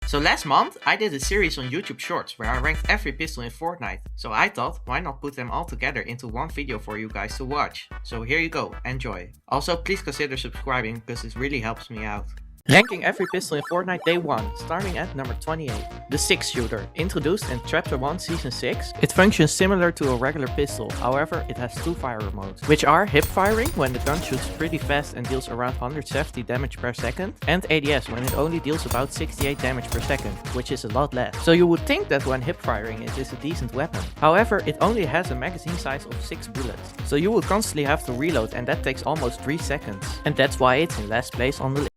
So last month, I did a series on YouTube Shorts where I ranked every pistol in Fortnite. So I thought, why not put them all together into one video for you guys to watch? So here you go, enjoy. Also, please consider subscribing because this really helps me out. Ranking every pistol in Fortnite Day 1, starting at number 28. The 6-shooter, introduced in Chapter 1 Season 6. It functions similar to a regular pistol, however it has two fire modes, which are hip firing when the gun shoots pretty fast and deals around 170 damage per second, and ADS when it only deals about 68 damage per second, which is a lot less. So you would think that when hip firing it is a decent weapon. However, it only has a magazine size of 6 bullets, so you would constantly have to reload and that takes almost 3 seconds. And that's why it's in last place on the list.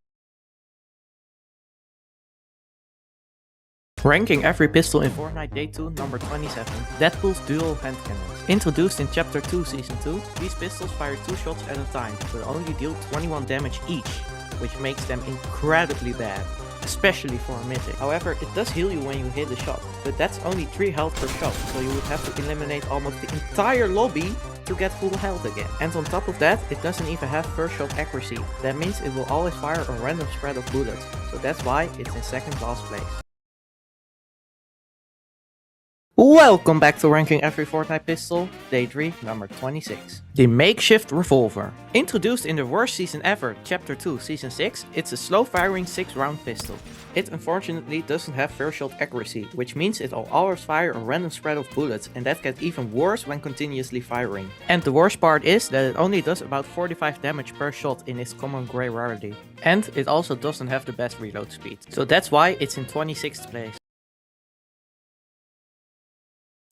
Ranking every pistol in Fortnite Day 2, number 27. Deadpool's dual hand cannons. Introduced in Chapter 2 Season 2, these pistols fire 2 shots at a time, but only deal 21 damage each, which makes them incredibly bad, especially for a mythic. However, it does heal you when you hit a shot, but that's only 3 health per shot, so you would have to eliminate almost the entire lobby to get full health again. And on top of that, it doesn't even have first shot accuracy. That means it will always fire a random spread of bullets, so that's why it's in second last place. Welcome back to Ranking Every Fortnite Pistol, Day 3, number 26. The makeshift revolver. Introduced in the worst season ever, Chapter 2, Season 6, it's a slow-firing 6-round pistol. It unfortunately doesn't have first shot accuracy, which means it will always fire a random spread of bullets, and that gets even worse when continuously firing. And the worst part is that it only does about 45 damage per shot in its common grey rarity. And it also doesn't have the best reload speed, so that's why it's in 26th place.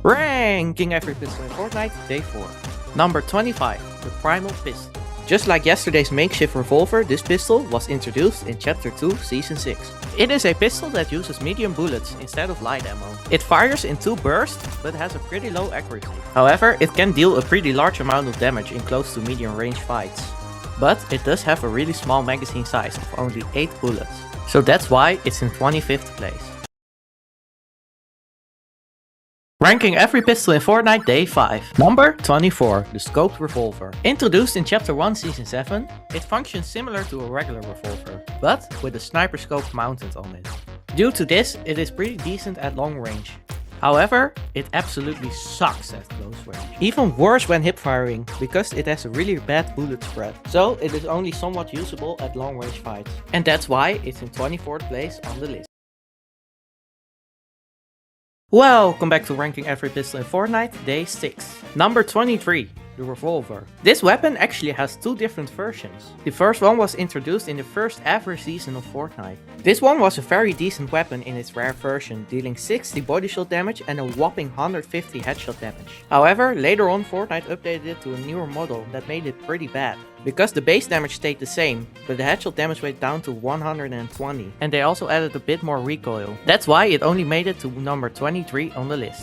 Ranking every pistol in Fortnite, Day 4. Number 25, the Primal Pistol. Just like yesterday's makeshift revolver, this pistol was introduced in Chapter 2, Season 6. It is a pistol that uses medium bullets instead of light ammo. It fires in 2 bursts, but has a pretty low accuracy. However, it can deal a pretty large amount of damage in close to medium range fights. But it does have a really small magazine size of only 8 bullets. So that's why it's in 25th place. Ranking every pistol in Fortnite Day 5. Number 24, the Scoped Revolver. Introduced in Chapter 1 Season 7, it functions similar to a regular revolver, but with a sniper scope mounted on it. Due to this, it is pretty decent at long range. However, it absolutely sucks at close range. Even worse when hip firing, because it has a really bad bullet spread. So it is only somewhat usable at long range fights. And that's why it's in 24th place on the list. Welcome back to Ranking Every Pistol in Fortnite, Day 6. Number 23, the Revolver. This weapon actually has 2 different versions. The first one was introduced in the first ever season of Fortnite. This one was a very decent weapon in its rare version, dealing 60 body shot damage and a whopping 150 headshot damage. However, later on Fortnite updated it to a newer model that made it pretty bad. Because the base damage stayed the same, but the headshot damage went down to 120, and they also added a bit more recoil. That's why it only made it to number 23 on the list.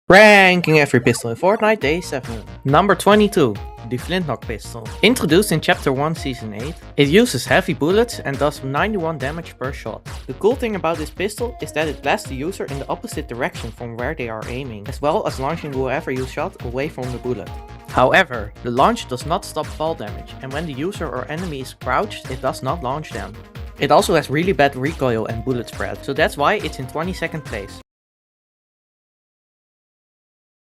Ranking every pistol in Fortnite Day 7. Number 22, the Flintlock Pistol. Introduced in Chapter 1 Season 8, it uses heavy bullets and does 91 damage per shot. The cool thing about this pistol is that it blasts the user in the opposite direction from where they are aiming, as well as launching whoever you shot away from the bullet. However, the launch does not stop fall damage, and when the user or enemy is crouched, it does not launch them. It also has really bad recoil and bullet spread, so that's why it's in 22nd place.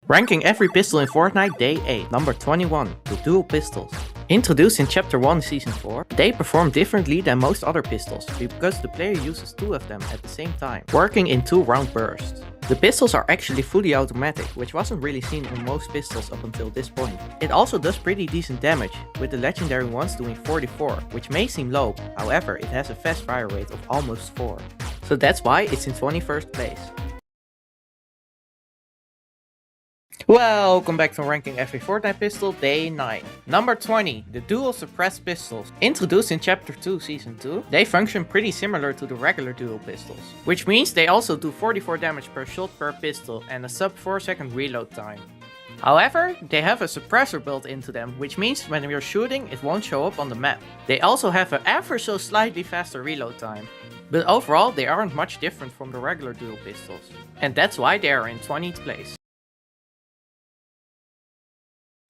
Ranking every pistol in Fortnite Day 8. Number 21, the Dual Pistols. Introduced in Chapter 1 Season 4, they perform differently than most other pistols, because the player uses 2 of them at the same time, working in 2-round bursts. The pistols are actually fully automatic, which wasn't really seen on most pistols up until this point. It also does pretty decent damage, with the legendary ones doing 44, which may seem low, however it has a fast fire rate of almost 4. So that's why it's in 21st place. Welcome back to Ranking Every Fortnite Pistol, Day 9. Number 20, the Dual Suppressed Pistols. Introduced in Chapter 2 Season 2, they function pretty similar to the regular dual pistols, which means they also do 44 damage per shot per pistol and a sub 4 second reload time. However, they have a suppressor built into them, which means when you're shooting it won't show up on the map. They also have an ever so slightly faster reload time. But overall they aren't much different from the regular dual pistols. And that's why they are in 20th place.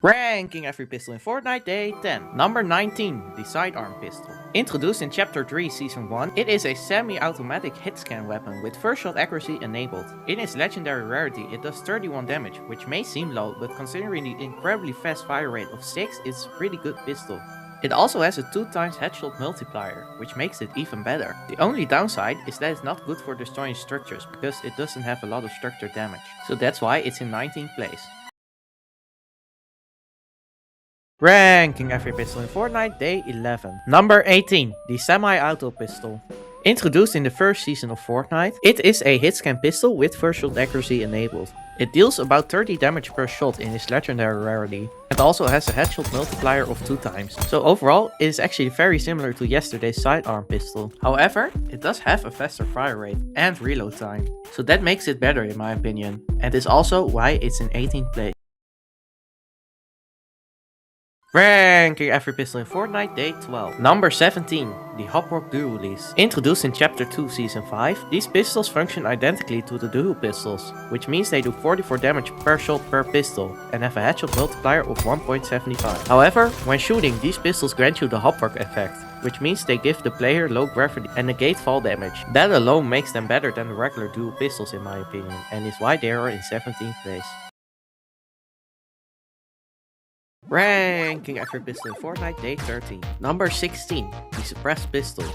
Ranking every pistol in Fortnite Day 10. Number 19, the sidearm pistol. Introduced in Chapter 3 Season 1, it is a semi-automatic hit scan weapon with first shot accuracy enabled. In its legendary rarity, it does 31 damage, which may seem low, but considering the incredibly fast fire rate of 6, it's a pretty good pistol. It also has a 2x headshot multiplier, which makes it even better. The only downside is that it's not good for destroying structures, because it doesn't have a lot of structure damage. So that's why it's in 19th place. Ranking every pistol in Fortnite Day 11. Number 18, the semi-auto pistol. Introduced in the first season of Fortnite, it is a hitscan pistol with first shot accuracy enabled. It deals about 30 damage per shot in its legendary rarity. It also has a headshot multiplier of 2 times. So overall, it is actually very similar to yesterday's sidearm pistol. However, it does have a faster fire rate and reload time. So that makes it better in my opinion. And is also why it's in 18th place. Ranking every pistol in Fortnite Day 12. Number 17, the Hopwork Dual Release. Introduced in Chapter 2 Season 5, these pistols function identically to the dual pistols, which means they do 44 damage per shot per pistol, and have a headshot multiplier of 1.75. However, when shooting, these pistols grant you the Hopwork effect, which means they give the player low gravity and negate fall damage. That alone makes them better than the regular dual pistols in my opinion, and is why they are in 17th place. Ranking every pistol in Fortnite Day 13. Number 16, the Suppressed Pistol.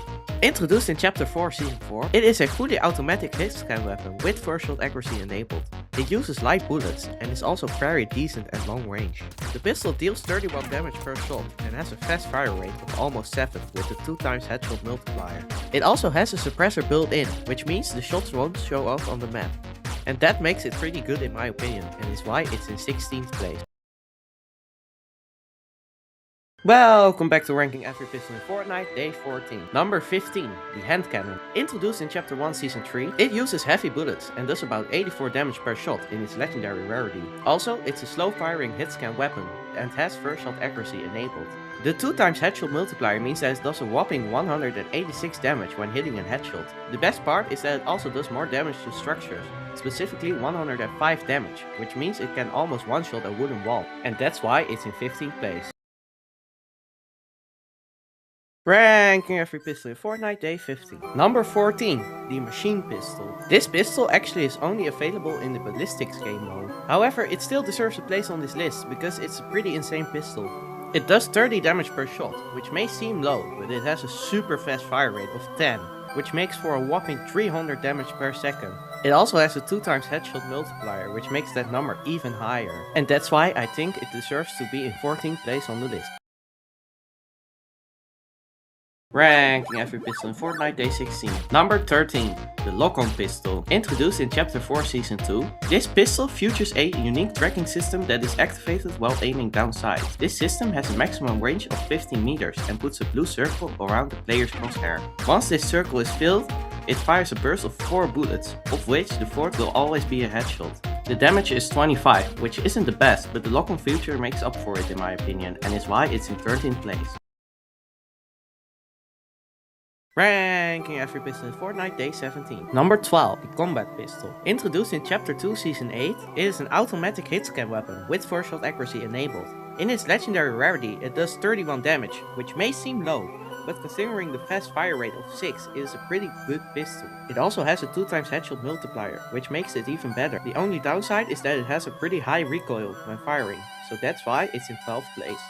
Introduced in Chapter 4 Season 4, it is a fully automatic hit scan weapon with first shot accuracy enabled. It uses light bullets and is also very decent at long range. The pistol deals 31 damage per shot and has a fast fire rate of almost 7 with a 2x headshot multiplier. It also has a suppressor built in, which means the shots won't show up on the map. And that makes it pretty good in my opinion and is why it's in 16th place. Welcome back to ranking every pistol in Fortnite Day 14. Number 15, the hand cannon. Introduced in Chapter 1 Season 3, it uses heavy bullets and does about 84 damage per shot in its legendary rarity. Also, it's a slow firing hit scan weapon and has first shot accuracy enabled. The 2x headshot multiplier means that it does a whopping 186 damage when hitting a headshot. The best part is that it also does more damage to structures, specifically 105 damage, which means it can almost one-shot a wooden wall, and that's why it's in 15th place. Ranking every pistol in Fortnite Day 15. Number 14, the machine pistol. This pistol actually is only available in the ballistics game mode. However, it still deserves a place on this list because it's a pretty insane pistol. It does 30 damage per shot, which may seem low, but it has a super fast fire rate of 10, which makes for a whopping 300 damage per second. It also has a 2x headshot multiplier, which makes that number even higher. And that's why I think it deserves to be in 14th place on the list. Ranking every pistol in Fortnite Day 16. Number 13, the lock-on pistol. Introduced in Chapter 4 Season 2, this pistol features a unique tracking system that is activated while aiming down sights. This system has a maximum range of 15 meters and puts a blue circle around the player's crosshair. Once this circle is filled, it fires a burst of 4 bullets, of which the 4th will always be a headshot. The damage is 25, which isn't the best, but the lock-on feature makes up for it in my opinion, and is why it's in 13th place. Ranking every pistol in Fortnite Day 17. Number 12, the combat pistol. Introduced in Chapter 2 Season 8, it is an automatic hit scan weapon with first shot accuracy enabled. In its legendary rarity, it does 31 damage, which may seem low, but considering the fast fire rate of 6, it is a pretty good pistol. It also has a 2x headshot multiplier, which makes it even better. The only downside is that it has a pretty high recoil when firing, so that's why it's in 12th place.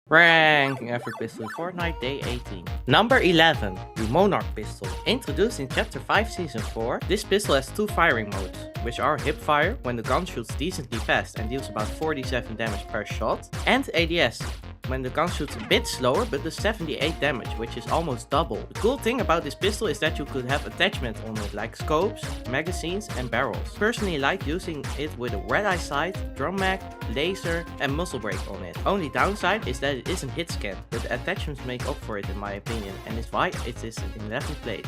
Ranking every pistol in Fortnite Day 18. Number 11, the Monarch pistol. Introduced in Chapter 5 Season 4, this pistol has 2 firing modes, which are hipfire, when the gun shoots decently fast and deals about 47 damage per shot, and ADS, when the gun shoots a bit slower but does 78 damage, which is almost double. The cool thing about this pistol is that you could have attachments on it like scopes, magazines and barrels. Personally, I like using it with a red-eye sight, drum mag, laser and muzzle brake on it. Only downside is that it isn't hit scan, but the attachments make up for it in my opinion, and is why it is in 11th place.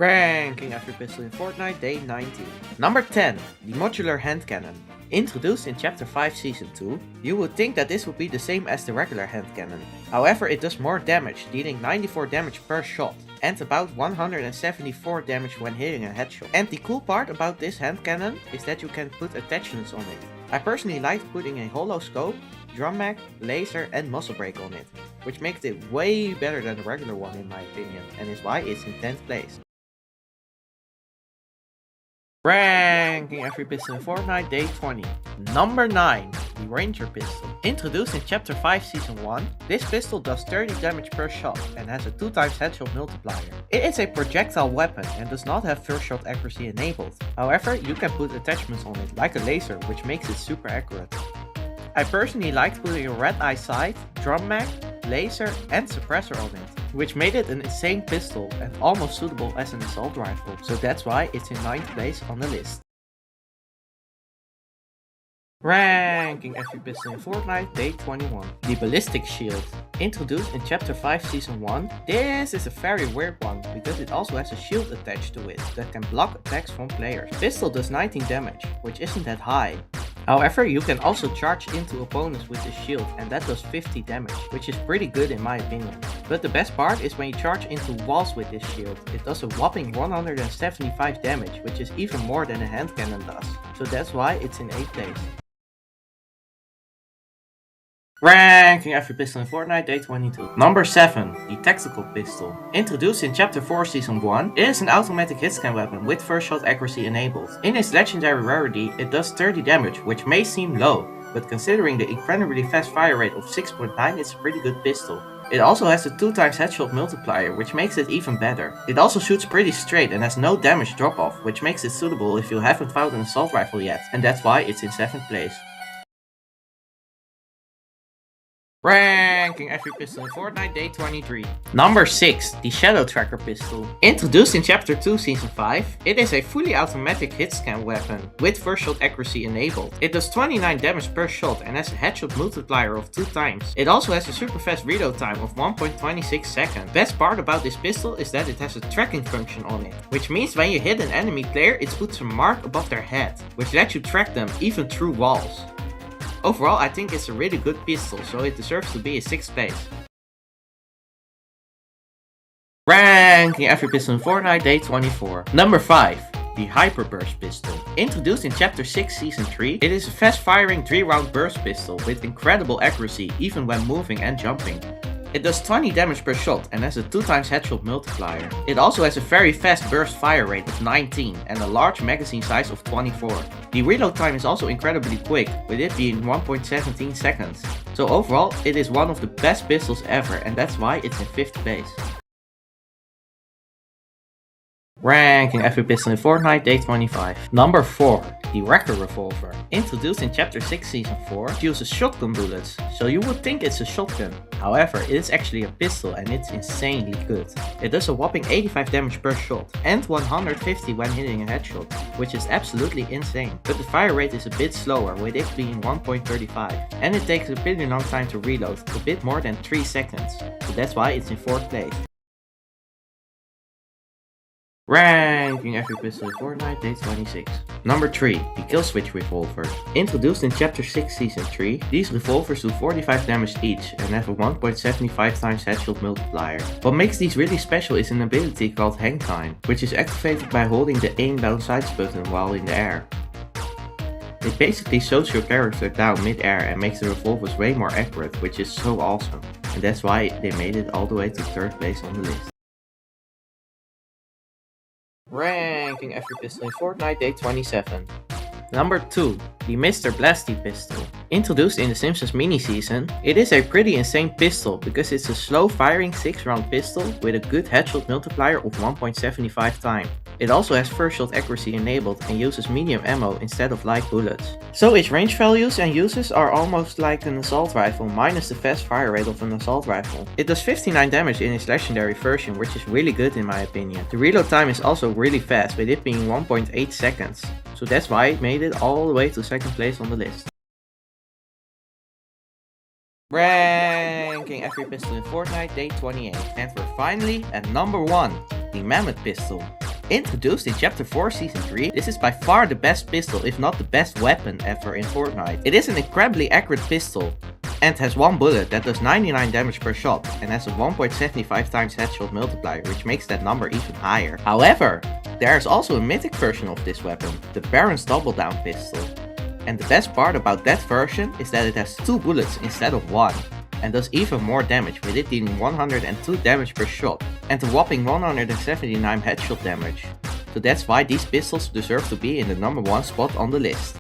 Ranking every pistol in Fortnite day 19. Number 10. The modular hand cannon. Introduced in Chapter 5 Season 2, you would think that this would be the same as the regular hand cannon. However, it does more damage, dealing 94 damage per shot, and about 174 damage when hitting a headshot. And the cool part about this hand cannon is that you can put attachments on it. I personally like putting a hollow scope, drum mag, laser and muzzle brake on it, which makes it way better than the regular one in my opinion, and is why it's in 10th place. Ranking every pistol in Fortnite day 20. Number 9. The Ranger pistol. Introduced in Chapter 5 Season 1, this pistol does 30 damage per shot and has a 2x headshot multiplier. It is a projectile weapon and does not have first shot accuracy enabled. However, you can put attachments on it like a laser, which makes it super accurate. I personally liked putting a red eye sight, drum mag, laser and suppressor on it, which made it an insane pistol and almost suitable as an assault rifle, so that's why it's in 9th place on the list. Ranking every pistol in Fortnite day 21. The ballistic shield. Introduced in Chapter 5 Season 1, this is a very weird one because it also has a shield attached to it that can block attacks from players. Pistol does 19 damage, which isn't that high. However, you can also charge into opponents with the shield and that does 50 damage, which is pretty good in my opinion. But the best part is when you charge into walls with this shield, it does a whopping 175 damage, which is even more than a hand cannon does. So that's why it's in 8th place. Ranking every pistol in Fortnite day 22. Number 7. The tactical pistol. Introduced in Chapter 4 Season 1, it is an automatic hitscan weapon with first shot accuracy enabled. In its legendary rarity, it does 30 damage, which may seem low, but considering the incredibly fast fire rate of 6.9, it's a pretty good pistol. It also has a 2x headshot multiplier, which makes it even better. It also shoots pretty straight and has no damage drop off, which makes it suitable if you haven't found an assault rifle yet, and that's why it's in 7th place. Ranking every pistol in Fortnite day 23. Number 6. The Shadow Tracker pistol. Introduced in Chapter 2 Season 5, it is a fully automatic hitscan weapon with first shot accuracy enabled. It does 29 damage per shot and has a headshot multiplier of 2 times. It also has a super fast reload time of 1.26 seconds. Best part about this pistol is that it has a tracking function on it, which means when you hit an enemy player it puts a mark above their head, which lets you track them even through walls. Overall, I think it's a really good pistol, so it deserves to be in 6th place. Ranking every pistol in Fortnite day 24. Number 5. The Hyper Burst pistol. Introduced in Chapter 6 Season 3, it is a fast firing 3-round burst pistol with incredible accuracy even when moving and jumping. It does 20 damage per shot and has a 2x headshot multiplier. It also has a very fast burst fire rate of 19 and a large magazine size of 24. The reload time is also incredibly quick, with it being 1.17 seconds. So overall, it is one of the best pistols ever and that's why it's in 5th place. Ranking every pistol in Fortnite day 25. Number 4. The Wrecker revolver. Introduced in Chapter 6 Season 4, it uses shotgun bullets, so you would think it's a shotgun. However, it is actually a pistol and it's insanely good. It does a whopping 85 damage per shot and 150 when hitting a headshot, which is absolutely insane. But the fire rate is a bit slower, with it being 1.35, and it takes a pretty long time to reload, a bit more than 3 seconds, so that's why it's in 4th place. Ranking every pistol in Fortnite day 26. Number 3. The Kill Switch revolvers. Introduced in Chapter 6 Season 3, these revolvers do 45 damage each and have a 1.75 times headshot multiplier. What makes these really special is an ability called Hang Time, which is activated by holding the aim down sights button while in the air. It basically shows your character down mid-air and makes the revolvers way more accurate, which is so awesome. And that's why they made it all the way to 3rd place on the list. Ranking every pistol in Fortnite day 27. Number 2. The Mr. Blasty pistol. Introduced in the Simpsons mini-season, it is a pretty insane pistol because it's a slow-firing 6-round pistol with a good headshot multiplier of 1.75 times. It also has first shot accuracy enabled and uses medium ammo instead of light bullets. So its range values and uses are almost like an assault rifle minus the fast fire rate of an assault rifle. It does 59 damage in its legendary version, which is really good in my opinion. The reload time is also really fast, with it being 1.8 seconds. So that's why it made it all the way to 2nd place on the list. Ranking every pistol in Fortnite day 28. And we're finally at number 1, the Mammoth pistol. Introduced in Chapter 4 Season 3, this is by far the best pistol, if not the best weapon ever in Fortnite. It is an incredibly accurate pistol and has one bullet that does 99 damage per shot and has a 1.75 times headshot multiplier, which makes that number even higher. However, there is also a mythic version of this weapon, the Baron's Double Down pistol. And the best part about that version is that it has 2 bullets instead of 1. And does even more damage, with it dealing 102 damage per shot and a whopping 179 headshot damage. So that's why these pistols deserve to be in the number 1 spot on the list.